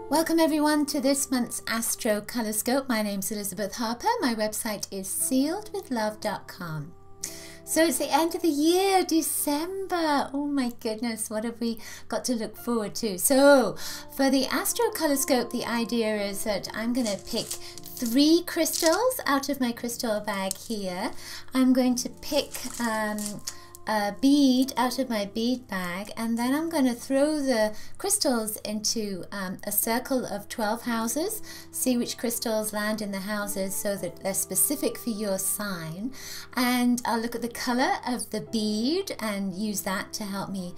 Welcome everyone to this month's Astrocolorscope. My name's Elizabeth Harper. My website is sealedwithlove.com. So it's the end of the year, December. Oh my goodness, what have we got to look forward to? So for the Astrocolorscope, the idea is that I'm going to pick 3 crystals out of my crystal bag here. I'm going to pick a bead out of my bead bag, and then I'm going to throw the crystals into a circle of 12 houses, see which crystals land in the houses so that they're specific for your sign, and I'll look at the color of the bead and use that to help me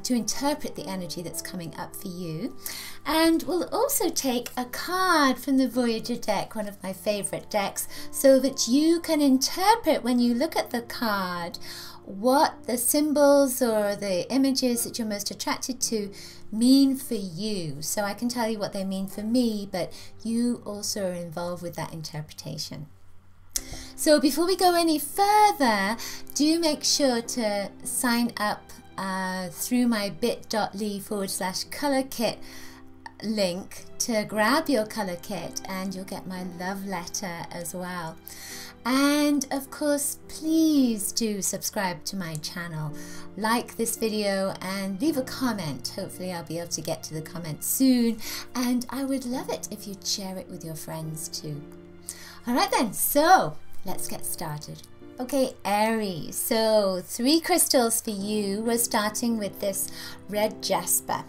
to interpret the energy that's coming up for you. And we'll also take a card from the Voyager deck, one of my favorite decks, so that you can interpret when you look at the card what the symbols or the images that you're most attracted to mean for you. So I can tell you what they mean for me, but you also are involved with that interpretation. So before we go any further, do make sure to sign up through my bit.ly/color kit link to grab your color kit, and you'll get my love letter as well. And of course, please do subscribe to my channel, like this video and leave a comment. Hopefully I'll be able to get to the comments soon, and I would love it if you'd share it with your friends too. Alright then, so let's get started. Okay, Aries, so 3 crystals for you. We're starting with this red jasper.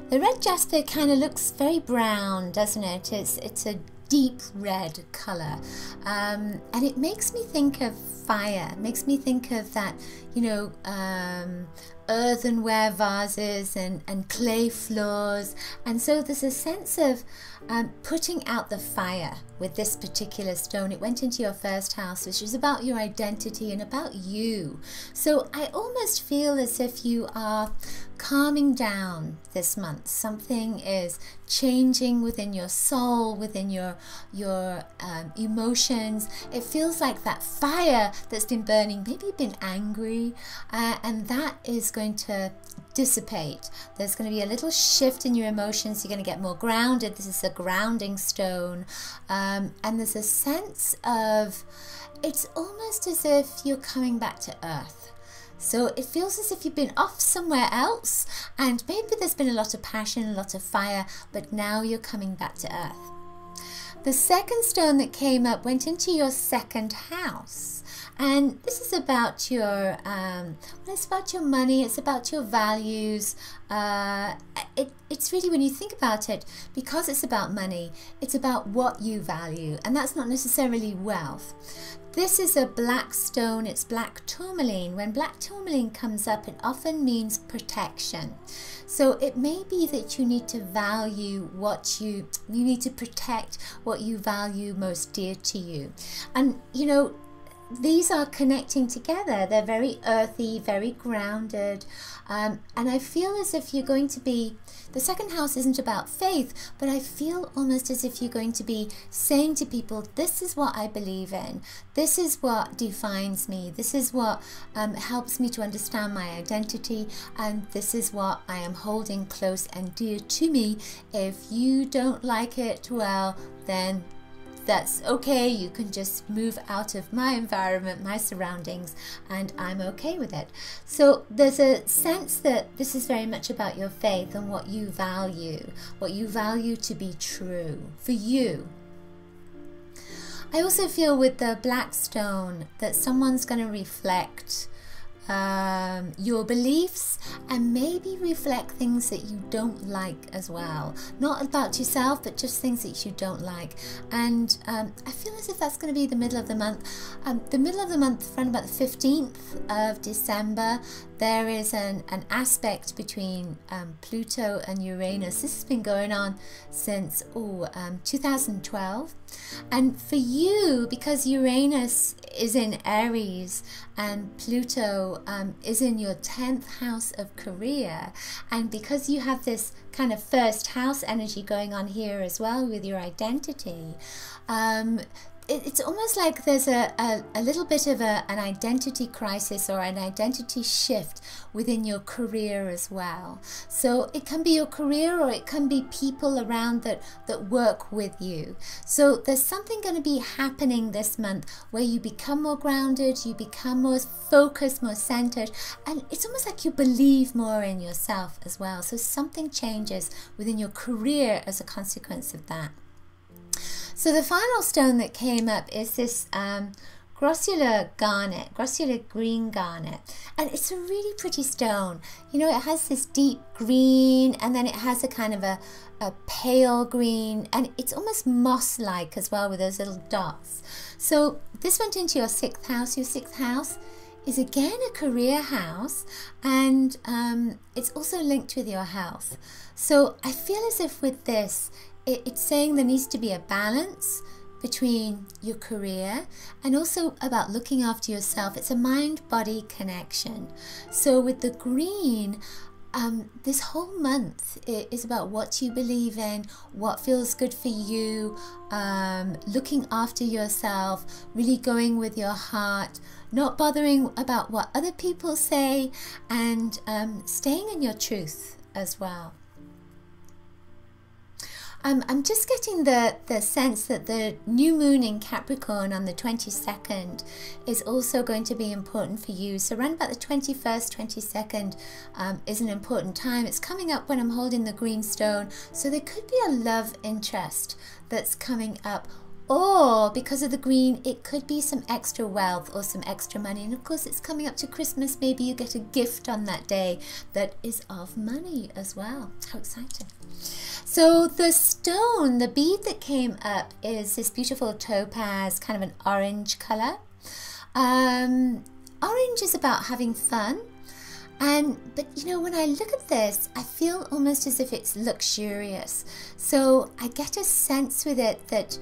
The red jasper kind of looks very brown, doesn't it? It's a deep red color, and it makes me think of fire. It makes me think of that, you know, earthenware vases and clay floors, and so there's a sense of putting out the fire with this particular stone. It went into your first house, which is about your identity and about you. So I almost feel as if you are calming down this month. Something is changing within your soul, within your emotions. It feels like that fire that's been burning, maybe you've been angry, and that is going to dissipate. There's going to be a little shift in your emotions. You're going to get more grounded. This is a grounding stone, and there's a sense of, it's almost as if you're coming back to earth. So it feels as if you've been off somewhere else, and maybe there's been a lot of passion, a lot of fire, but now you're coming back to earth. The second stone that came up went into your second house, and this is about your it's about your money, it's about your values. It's really, when you think about it, because it's about money, it's about what you value, and that's not necessarily wealth. This is a black stone, it's black tourmaline. When black tourmaline comes up, it often means protection. So it may be that you need to value what you need to protect what you value most dear to you. And you know, these are connecting together. They're very earthy, very grounded, and I feel as if you're going to be, the second house isn't about faith, but I feel almost as if you're going to be saying to people, this is what I believe in, this is what defines me, this is what helps me to understand my identity, and this is what I am holding close and dear to me. If you don't like it, well, then that's okay. You can just move out of my environment, my surroundings, and I'm okay with it. So there's a sense that this is very much about your faith and what you value to be true for you. I also feel with the black stone that someone's going to reflect your beliefs and maybe reflect things that you don't like as well. Not about yourself, but just things that you don't like. And I feel as if that's going to be the middle of the month. The middle of the month, around about the 15th of December, there is an aspect between Pluto and Uranus. This has been going on since 2012. And for you, because Uranus is in Aries and Pluto is in your 10th house of career, and because you have this kind of first house energy going on here as well with your identity, it's almost like there's a little bit of an identity crisis or an identity shift within your career as well. So it can be your career, or it can be people around that work with you. So there's something going to be happening this month where you become more grounded, you become more focused, more centered, and it's almost like you believe more in yourself as well. So something changes within your career as a consequence of that. So the final stone that came up is this Grossular Garnet, Grossular Green Garnet, and it's a really pretty stone. You know, it has this deep green, and then it has a kind of a pale green, and it's almost moss-like as well with those little dots. So this went into your 6th house. Your 6th house is again a career house, and it's also linked with your health. So I feel as if with this, it's saying there needs to be a balance between your career and also about looking after yourself. It's a mind-body connection. So with the green, this whole month is about what you believe in, what feels good for you, looking after yourself, really going with your heart, not bothering about what other people say, and staying in your truth as well. I'm just getting the sense that the new moon in Capricorn on the 22nd is also going to be important for you. So around about the 21st, 22nd is an important time. It's coming up when I'm holding the green stone. So there could be a love interest that's coming up. Or because of the green, it could be some extra wealth or some extra money. And of course, it's coming up to Christmas. Maybe you get a gift on that day that is of money as well. How exciting. So the stone, the bead that came up is this beautiful topaz, kind of an orange color. Orange is about having fun. But you know, when I look at this, I feel almost as if it's luxurious. So I get a sense with it that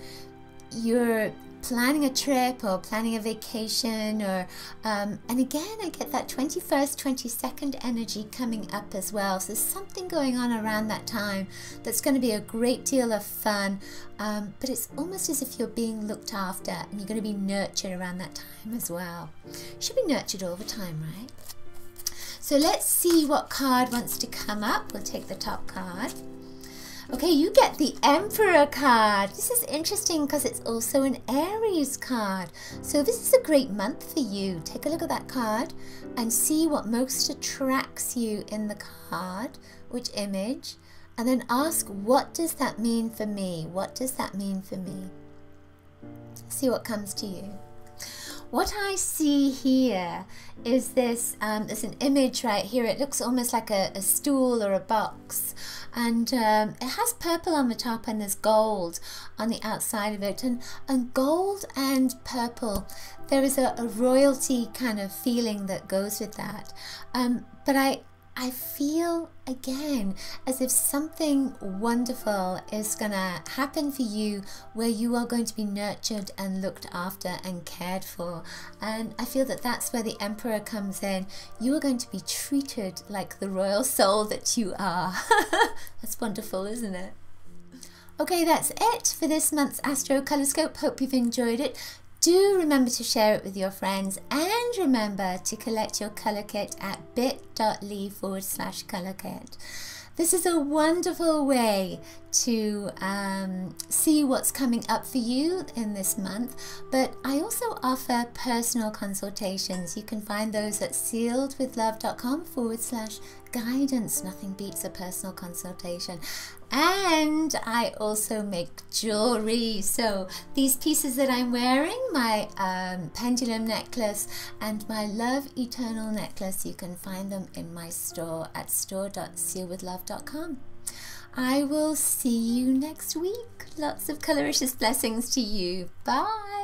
you're planning a trip or planning a vacation, or and again I get that 21st, 22nd energy coming up as well. So there's something going on around that time that's going to be a great deal of fun, but it's almost as if you're being looked after and you're going to be nurtured around that time as well. You should be nurtured all the time, right? So let's see what card wants to come up. We'll take the top card. Okay, you get the Emperor card. This is interesting because it's also an Aries card. So this is a great month for you. Take a look at that card and see what most attracts you in the card, which image, and then ask, what does that mean for me? What does that mean for me? See what comes to you. What I see here is this, there's an image right here. It looks almost like a stool or a box. And it has purple on the top and there's gold on the outside of it. And gold and purple, there is a royalty kind of feeling that goes with that. But I feel again as if something wonderful is going to happen for you where you are going to be nurtured and looked after and cared for. And I feel that that's where the Emperor comes in. You are going to be treated like the royal soul that you are. That's wonderful, isn't it? Okay, that's it for this month's Astrocolorscope. Hope you've enjoyed it. Do remember to share it with your friends, and remember to collect your colour kit at bit.ly/colour kit. This is a wonderful way to see what's coming up for you in this month, but I also offer personal consultations. You can find those at sealedwithlove.com/guidance. Nothing beats a personal consultation. And I also make jewelry. So these pieces that I'm wearing, my pendulum necklace and my Love Eternal necklace, you can find them in my store at store.sealedwithlove.com. I will see you next week. Lots of coloricious blessings to you. Bye.